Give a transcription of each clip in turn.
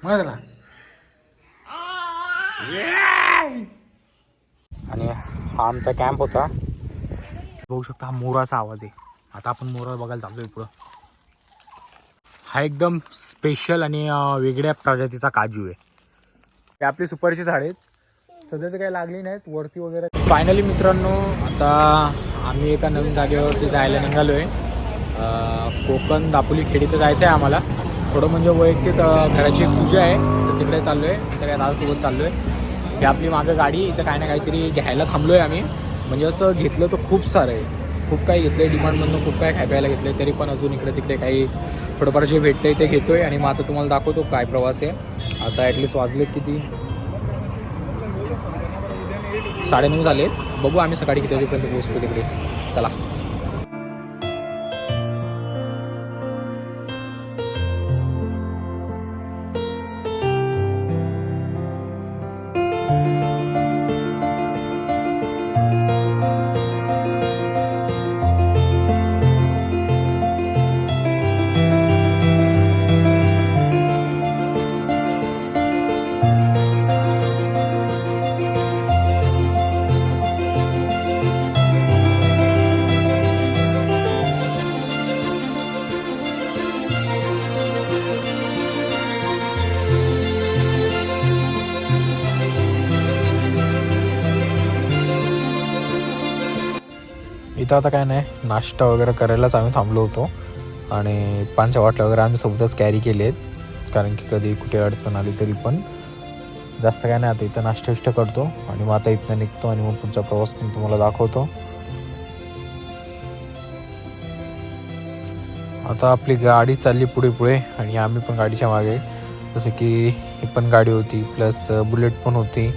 मग त्याला आणि हा आमचा कॅम्प होता. बघू शकता हा मोराचा आवाज आहे. आता आपण मोरा बघायला चाललोय पुढं. हा एकदम स्पेशल आणि वेगळ्या प्रजातीचा काजू आहे. हे आपली सुपारीची झाड आहेत. सध्या तर काही लागली नाहीत वरती वगैरे. फायनली मित्रांनो आता आम्ही एका नवीन जागेवरती जायला निघालोय. कोकण दापोली खेडीत जायचं आहे आम्हाला. थोडं म्हणजे वैयक्तिक घराची पूजा आहे तर तिकडे चाललो आहे. इथं काय दादासोबत चाललो आहे. ही आपली मागं गाडी. इथं काय ना काहीतरी घ्यायला थांबलो आहे आम्ही. म्हणजे असं घेतलं तर खूप सारं आहे. खूप काही घेतलं आहे डिमांडमधून. खूप काय खायला घेतलं आहे. तरी पण अजून इकडे तिकडे काही थोडंफार जे भेटतं आहे ते घेतो आहे. आणि मग आता तुम्हाला दाखवतो काय प्रवास आहे. आता ॲटलिस्ट वाजलेत किती 9:30 झाले. बघू आम्ही सकाळी किती वाजेपर्यंत पोहोचतो तिकडे. चला. इथं आता काय नाही नाश्ता वगैरे करायलाच आम्ही थांबलो होतो. आणि पाण्याच्या बाटल्या वगैरे आम्ही सोबतच कॅरी केले आहेत. कारण की कधी कुठे अडचण आली तरी पण. जास्त काय नाही आता इथं नाश्ता करतो आणि मग आता इथनं निघतो आणि मग पुढचा प्रवास पण तुम्हाला दाखवतो. आता आपली गाडी चालली पुढे पुढे आणि आम्ही पण गाडीच्या मागे. जसं की ही पण गाडी होती प्लस बुलेट पण होती.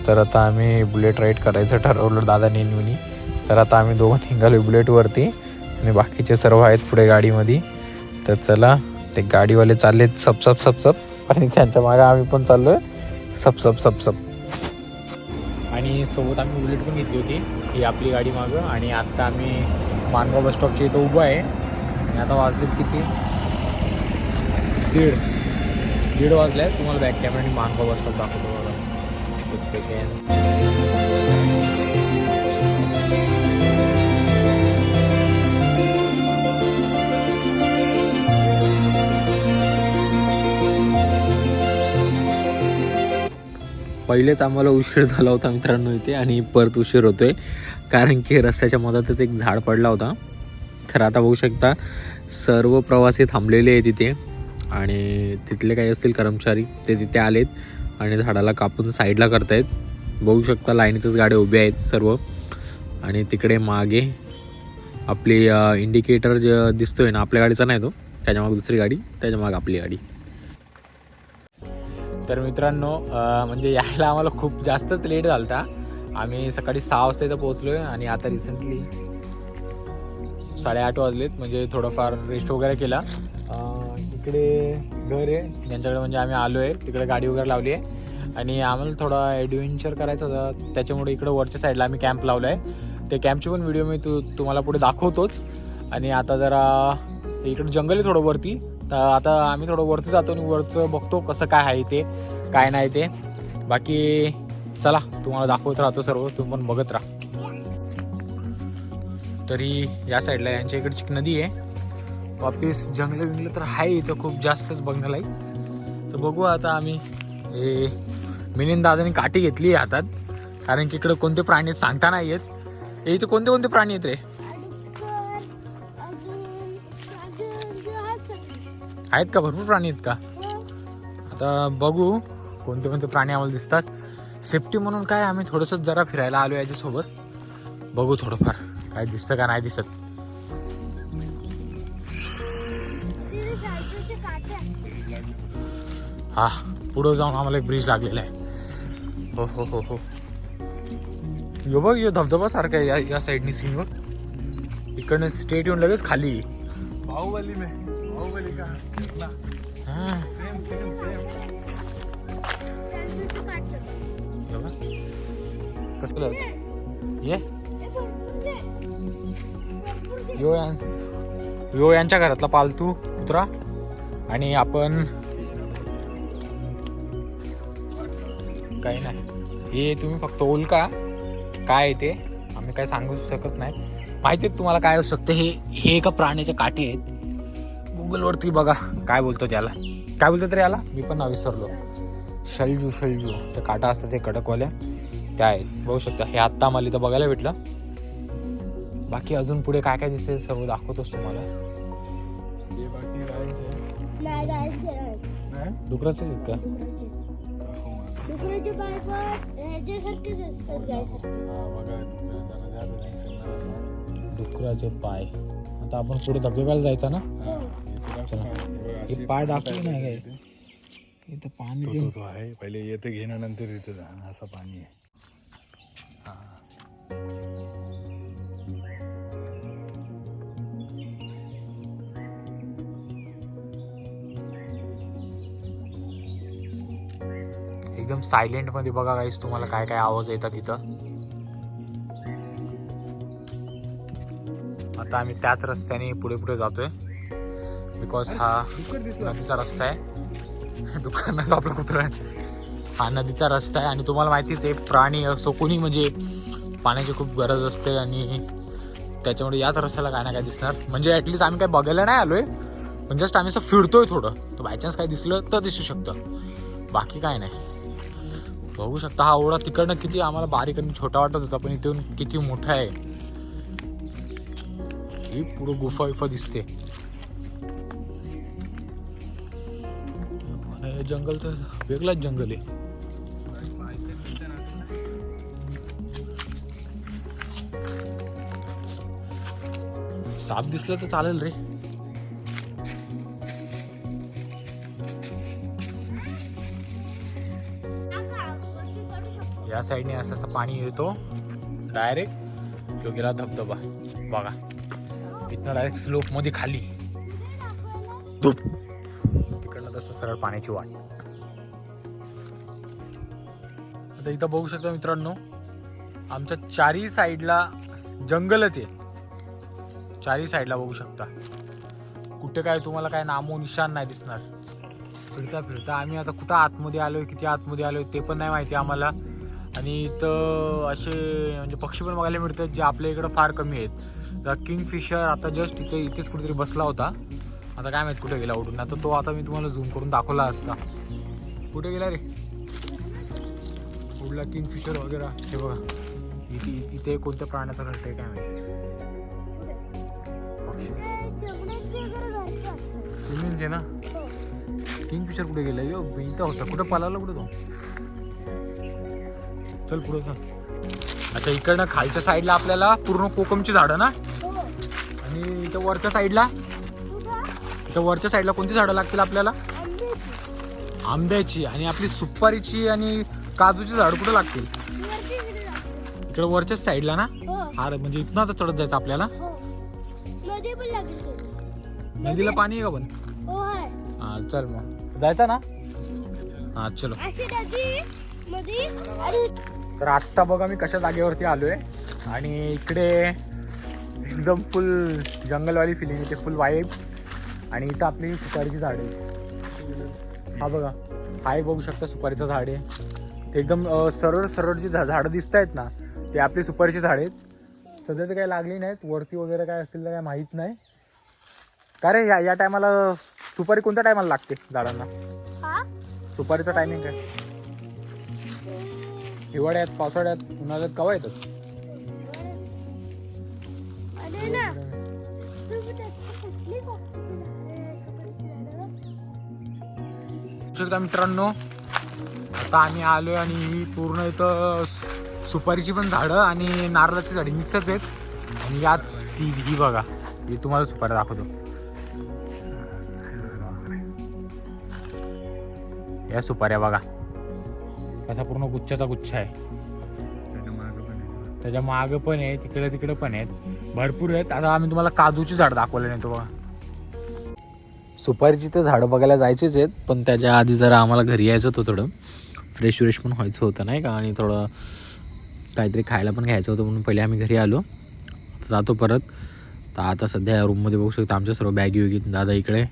तर आता आम्ही बुलेट राईड करायचं ठरवलं दादाने नेहमी. तर आता आम्ही दोघं निघालो बुलेटवरती आणि बाकीचे सर्व आहेत पुढे गाडीमध्ये. तर चला ते गाडीवाले चाललेत सपसप सपसप आणि त्यांच्या मागे आम्ही पण चाललो आहे सपसप सपसप. आणि सोबत आम्ही बुलेट पण घेतली होती. ही आपली गाडी मागं. आणि आत्ता आम्ही मानगाव बस स्टॉपच्या इथं उभं आहे. आणि आता वाजलेत किती 1:30 वाजले आहेत. तुम्हाला बॅक कॅमेराने मानगाव बस स्टॉप दाखवतो बघा. एक सेकंड. पहिलेच आम्हाला उशीर झाला होता मित्रांनो इथे आणि परत उशीर होतोय कारण की रस्त्याच्या मधातच एक झाड पडला होता. तर आता बघू शकता सर्व प्रवासी थांबलेले आहेत तिथे आणि तिथले काही असतील कर्मचारी ते तिथे आलेत आणि झाडाला कापून साईडला करतायत. बघू शकता लाईनीतच गाड्या उभ्या आहेत सर्व. आणि तिकडे मागे आपली इंडिकेटर जे दिसतोय ना आपल्या गाडीचा नाही तो, त्याच्या मागे दुसरी गाडी, त्याच्या मागे आपली गाडी. तर मित्रांनो म्हणजे यायला आम्हाला खूप जास्तच लेट झाला होता. आम्ही सकाळी 6 वाजता इथं पोहोचलो आहे आणि आता रिसेंटली 8:30 वाजलेत. म्हणजे थोडंफार रेस्ट वगैरे केला. इकडे घर आहे ज्यांच्याकडे म्हणजे आम्ही आलो आहे तिकडे गाडी वगैरे लावली आहे. आणि आम्हाला थोडा ॲडव्हेंचर करायचं होतं त्याच्यामुळे इकडं वरच्या साईडला आम्ही कॅम्प लावला आहे. ते कॅम्पची पण व्हिडिओ मी तुम्हाला पुढे दाखवतोच. आणि आता जरा इकडं जंगल आहे थोडं वरती. तर आता आम्ही थोडं वरती जातो आणि वरचं बघतो कसं काय आहे ते काय नाही ते. बाकी चला तुम्हाला दाखवत राहतो सर्व, तुम्ही पण बघत राहा. तरी या साईडला यांच्या इकडची नदी आहे. वापिस जंगलं तर आहे इथं खूप जास्तच बघण्याला. तर बघू आता आम्ही हे मिलिंद दादाने काठी घेतली आहे हातात कारण की इकडं कोणते प्राणी सांगता नाही येत. इथे कोणते कोणते प्राणी आहेत रे? आहेत का? भरपूर प्राणी आहेत का? आता बघू कोणते कोणते प्राणी आम्हाला दिसतात. सेफ्टी म्हणून काय आम्ही थोडंसं जरा फिरायला आलो याच्यासोबत. बघू थोडंफार काय दिसतं का नाही दिसत. हा पुढं जाऊन आम्हाला एक ब्रिज लागलेला आहे. हो हो हो हो यो बघ यो धबधबा सारखा आहे या साईडनी सीन बघ. इकडनं स्टेट येऊन लगेच खाली. बाहुबली का कसं ये यो यांच्या घरातला पालतू कुत्रा. आणि आपण काही नाही, हे तुम्ही फक्त ओळखा काय आहे ते, आम्ही काय सांगू शकत नाही. माहिती आहे तुम्हाला काय असू शकतं. हे एका प्राण्याचे काटे आहेत. गुगलवरती बघा काय बोलतो त्याला, काय बोलतो तरी याला, मी पण नाव विसरलो. शलजू ते काटा असतात ते कडकवाल्या, त्या आहेत बघू शकता. हे आत्ता मला इथं बघायला भेटलं. बाकी अजून पुढे काय काय दिसेल सर्व दाखवतोच तुम्हाला. डुकराचेच आहेत का? डुकराचे पाय पण ह्याच्यासारखेच असतात गायसारखे. डुकराचे पाय. आता आपण पुढे धबधब्याला जायचा ना. चला, हे पाय दाखवले नाही काय इथं पाणी तो आहे. पहिले येते घेणं नंतर इथे जाणं, असं पाणी आहे. एकदम सायलेंट मध्ये बघा गाईस, तुम्हाला काय काय आवाज येतात इथं. आता आम्ही त्याच रस्त्याने पुढे जातोय, बिकॉज हा नदीचा रस्ता आहे. दुकानाचा आपला कुत्रा हा नदीचा रस्ता आहे. आणि तुम्हाला माहितीच आहे, प्राणी असो कोणी म्हणजे पाण्याची खूप गरज असते, आणि त्याच्यामुळे याच रस्त्याला काय ना काय दिसणार. म्हणजे ॲटलिस्ट आम्ही काय बघायला नाही आलोय, पण जस्ट आम्ही असं फिरतोय थोडं, तर बायचान्स काय दिसलं तर दिसू शकतं, बाकी काय नाही. बघू शकता हा ओढा तिकडनं किती आम्हाला बारीक आणि छोटा वाटत होता, पण इथून किती मोठा आहे. ही पुढं गुफा दिसते. जंगल तर वेगळाच जंगल आहे. साप दिसलं तर चालेल रे. या साईडने असं पाणी येतो डायरेक्ट, तो गेला धबधबा बघा. इथनं डायरेक्ट स्लोप मध्ये खाली, तिकडनं तसं सरळ पाण्याची वाट. आता इथं बघू शकता मित्रांनो, आमच्या चारी साईडला जंगलच आहे. चारी साईडला बघू शकता, कुठे काय तुम्हाला काय नामो निशान नाही दिसणार. फिरता आम्ही आता कुठं आतमध्ये आलोय, किती आतमध्ये आलोय ते पण नाही माहिती आम्हाला. आणि इथं असे म्हणजे पक्षी पण बघायला मिळतात जे आपल्या इकडं फार कमी आहेत. तर किंगफिशर आता जस्ट इथेच कुठेतरी बसला होता, आता काय माहित कुठे गेला उडून. आता तो आता मी तुम्हाला झूम करून दाखवला असता, कुठे गेला रे उडला किंगफिशर वगैरे. हे बघा इथे कोणत्या प्राण्याचा रट्ट आहे काय माहिती. आहे ना किंगफिशर कुठे गेला. यो इथं होता, कुठं पळाला कुठं तो. चल पुढे चल. अच्छा इकडनं खालच्या साईडला आपल्याला पूर्ण कोकमची झाडं ना, आणि इथं वरच्या साईडला कोणती झाडं लागतील आपल्याला. आंब्याची आणि आपली सुपारीची आणि काजूची झाडं कुठं लागतील. इकडे वरच्याच साईडला ना. अरे म्हणजे इथनं आता चढत जायचं आपल्याला. नदीला पाणी आहे का पण. हा चल मग जायचं ना. हा चलो. तर आत्ता बघा मी कशा जागेवरती आलोय, आणि इकडे एकदम फुल जंगलवाली फिलिंग येते, फुल वाईब. आणि इथं आपली सुपारीची झाड आहे. हा बघा हा एक बघू शकता सुपारीचं झाड आहे. ते एकदम सरळ जी झाडं दिसत आहेत ना, ते आपली सुपारीची झाड आहेत. सध्या तर काही लागली नाहीत, वरती वगैरे काय असतील तर काय माहीत नाही. का रे या टायमाला सुपारी कोणत्या टायमाला लागते झाडांना. सुपारीचा टायमिंग काय. हिवाळ्यात, पावसाळ्यात, उन्हाळ्यात केव्हा येतात. मित्रांनो आता आम्ही आलोय, आणि ही पूर्ण इथं सुपारीची पण झाडं आणि नारळाची झाडी मिक्सच आहेत. आणि यात ही बघा, ही तुम्हाला सुपारी दाखवतो. या सुपाऱ्या बघा कसा पूर्ण गुच्छाचा गुच्छ आहे. त्याच्या मागं पण आहे, तिकडे पण आहेत, भरपूर आहेत. आता आम्ही तुम्हाला काजूची झाड दाखवले नाही. तो बघा सुपारीची तर झाडं बघायला जायचेच आहेत, पण त्याच्या आधी जरा आम्हाला घरी यायचं होतं, थोडं फ्रेश पण व्हायचं होतं नाही का, आणि थोडं काहीतरी खायला पण घ्यायचं होतं, म्हणून पहिले आम्ही घरी आलो. जातो परत. तर आता सध्या या रूममध्ये बघू शकता आमच्या सर्व बॅगी वगी. दादा इकडे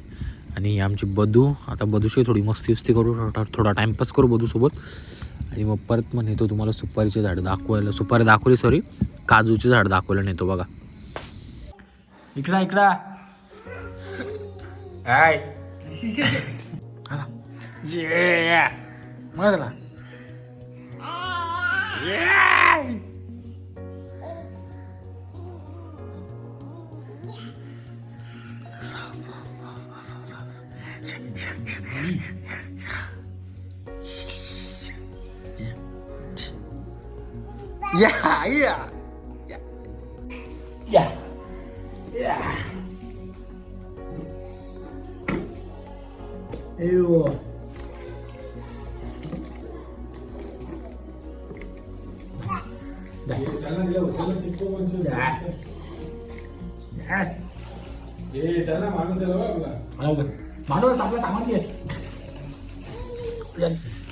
आणि आमची बदू. आता बदूशी थोडी मस्ती करू, थोडा टाइमपास करू बदूसोबत. आणि मग परत मग नेतो तुम्हाला सुपारीचे झाड दाखवायला. सुपारी दाखवली सॉरी, काजूचे झाड दाखवायला नेतो बघा. इकडा इकडा हाय मग झाला. Yeah, yeah, yeah, yeah, yeah. Ew. माणूस आपलं सामान घे,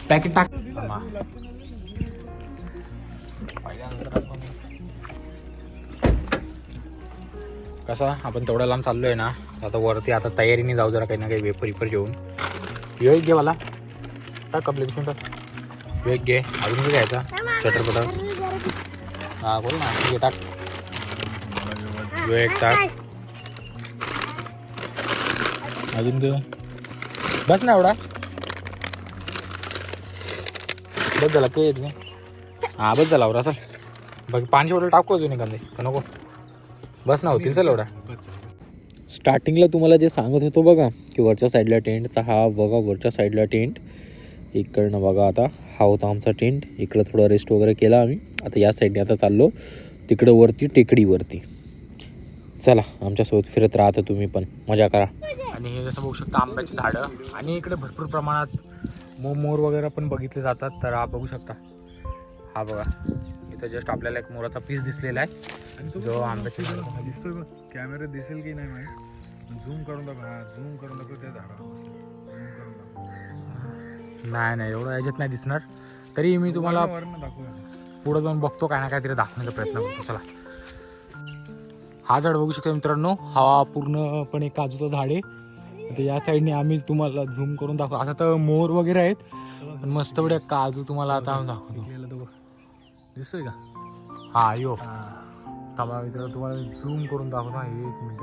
पॅकेट टाक. कसा आपण तेवढ्या लांब चाललोय ना, आता वरती आता तयारीने जाऊ जरा काही ना काही वेपर इपर घेऊन. वेग घे मला, टाक अप्लिकेशन टाक. वेग घे, अजून घे घ्यायचा चटरपटर. हा बोल ना, घे टाक. वेग टाक, अजून घे. बस ना एवढा, बस झाला काही येत नाही. हा बस झाला बरं. असं बाकी 5 बॉटल टाकू अजून एखादे का नको? बस ना होतील चल एवढा. स्टार्टिंगला तुम्हाला जे सांगत होतो बघा की वरच्या साईडला टेंट, तर हा बघा वरच्या साईडला टेंट. इकडनं बघा आता हा होता आमचा टेंट. इकडं थोडा रेस्ट वगैरे केला आम्ही. आता या साईडने आता चाललो तिकडं वरती टेकडीवरती. चला आमच्यासोबत फिरत राहता तुम्ही पण, मजा करा. आणि हे जसं बघू शकता आंब्याची झाडं, आणि इकडे भरपूर प्रमाणात मोर वगैरे पण बघितले जातात. तर हा बघू शकता, हा बघा इथं जस्ट आपल्याला एक मोराचा पीस दिसलेला आहे. आणि जो आंब्याच्या झाडाला दिसतोय बघ. कॅमेरा दिसेल की नाही माहिती, झूम करून दाखव. हा झूम करून दाखव त्या झाडाला. नाही एवढं याच्यात नाही दिसणार. तरी मी तुम्हाला पुढे जाऊन बघतो, काय ना काहीतरी दाखवण्याचा प्रयत्न करतो. चला, हा झाड बघू शकता मित्रांनो, हा पूर्णपणे काजूचं झाड आहे. आता या साईडने आम्ही तुम्हाला झूम करून दाखवतो. आता तर मोर वगैरे आहेत, पण मस्त एवढ्या काजू तुम्हाला आता दाखवतो. दिसतोय का? हा यो थांबा मित्रांनो, तुम्हाला झूम करून दाखवतो. 1 मिनिट.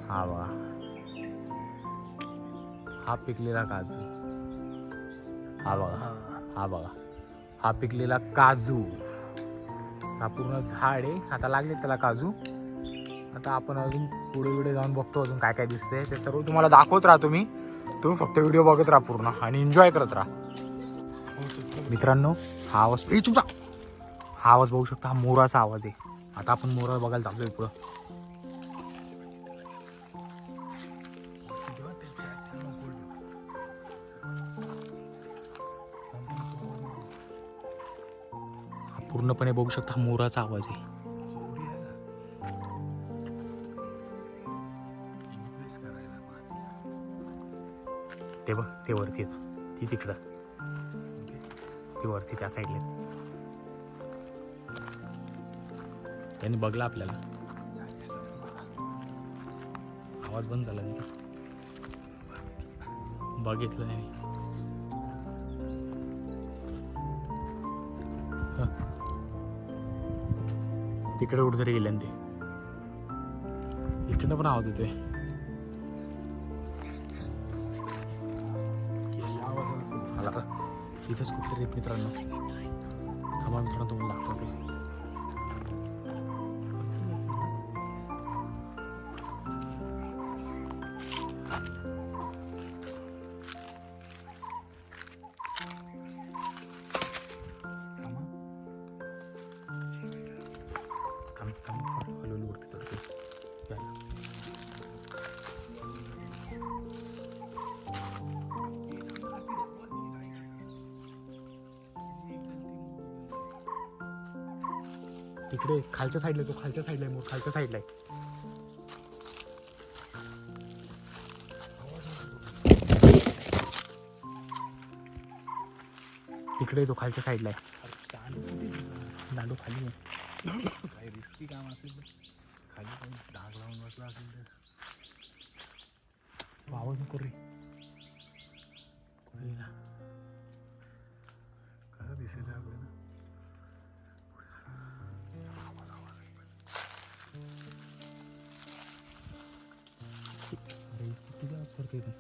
हा बघा, हा पिकलेला काजू. हा बघा, हा बघा, हा पिकलेला काजू. हा पूर्ण झाड आहे. आता लागले त्याला काजू. आता आपण अजून पुढे जाऊन बघतो अजून काय काय दिसतंय. ते सर्व तुम्हाला दाखवत राहतो मी. तुम्ही फक्त व्हिडिओ बघत राहा पूर्ण आणि एन्जॉय करत राहा मित्रांनो. हा आवाज बघू शकता, हा मोराचा आवाज आहे. आता आपण मोरा बघायला चाललोय पुढं. हा पूर्णपणे बघू शकता, हा मोराचा आवाज आहे. ते बघ, ते वरती ती तिकडं, ती वरती त्या साईडला. त्यांनी बघला आपल्याला, आवाज बंद झाला त्यांचा. बघितलं नाही. तिकडे कुठेतरी गेले ते. इकडनं पण आवाज येतोय. इथंच कुठेतरी मित्रांनो. थांबा मित्रांनो, तुम्हाला दाखवतो. तिकडे खालच्या साईडला, तो खालच्या साईडला आहे मोर, खालच्या साईडला आहे. तिकडे तो खालच्या साईडला आहे. दांडू खाली आहे. काही रिस्की काम असेल तर खाली पण डाग लावून बसला असेल तर आवाज नको रे. वरती येतो.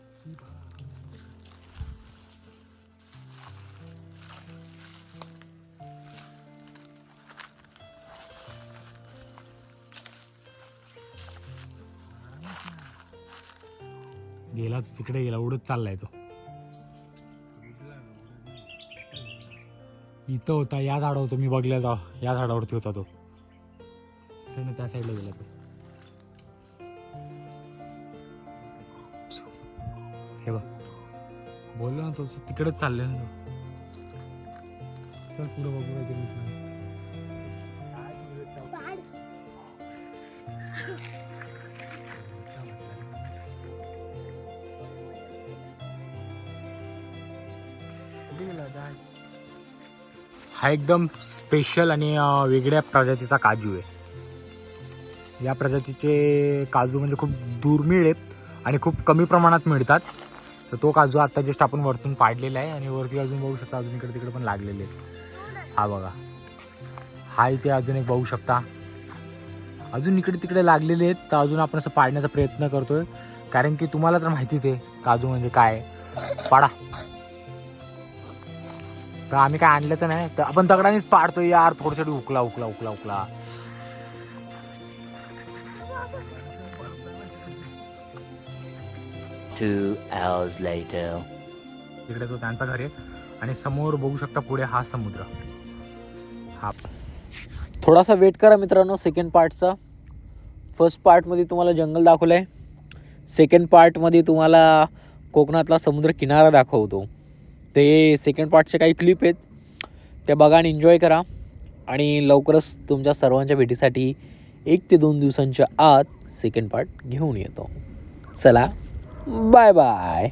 गेला तो तिकडे गेला, उडत चाललाय तो. इथं होता, या झाडावर होता, मी बघलेला या झाडावरती होता तो. त्या साईडला गेला तो. हे बघ, बोललो ना तो तिकडेच चाललंय ना तो. चल पुढे बघू काहीतरी दिसलं. बाळ. हा एकदम स्पेशल आणि वेगळ्या प्रजातीचा काजू आहे. या प्रजातीचे काजू म्हणजे खूप दुर्मिळ आहेत आणि खूप कमी प्रमाणात मिळतात. तर तो काजू आता जस्ट आपण वरतून पाडलेला आहे आणि वरती अजून बघू शकता, अजून इकडे तिकडे पण लागलेले आहेत. हा बघा, हा इथे अजून एक बघू शकता, अजून इकडे तिकडे लागलेले आहेत. तर अजून आपण असं पाडण्याचा प्रयत्न करतोय, कारण की तुम्हाला तर माहितीच आहे काजू म्हणजे काय. पाडा. तर आम्ही काय आणलं तर नाही, तर आपण दगडानेच पाडतोय यार. थोडंसं उकला उकला उकला उकला. तिकडे तो त्यांचा घर आहे आणि समोर बघू शकता पुढे हा समुद्र. हा थोडासा वेट करा मित्रांनो सेकंड पार्टचा. फर्स्ट पार्टमध्ये तुम्हाला जंगल दाखवलं आहे, सेकंड पार्टमध्ये तुम्हाला कोकणातला समुद्र किनारा दाखवतो. ते सेकंड पार्टचे काही क्लिप आहेत, त्या बघा आणि एन्जॉय करा. आणि लवकरच तुमच्या सर्वांच्या भेटीसाठी 1 ते 2 दिवसांच्या आत सेकंड पार्ट घेऊन येतो. चला बाय बाय.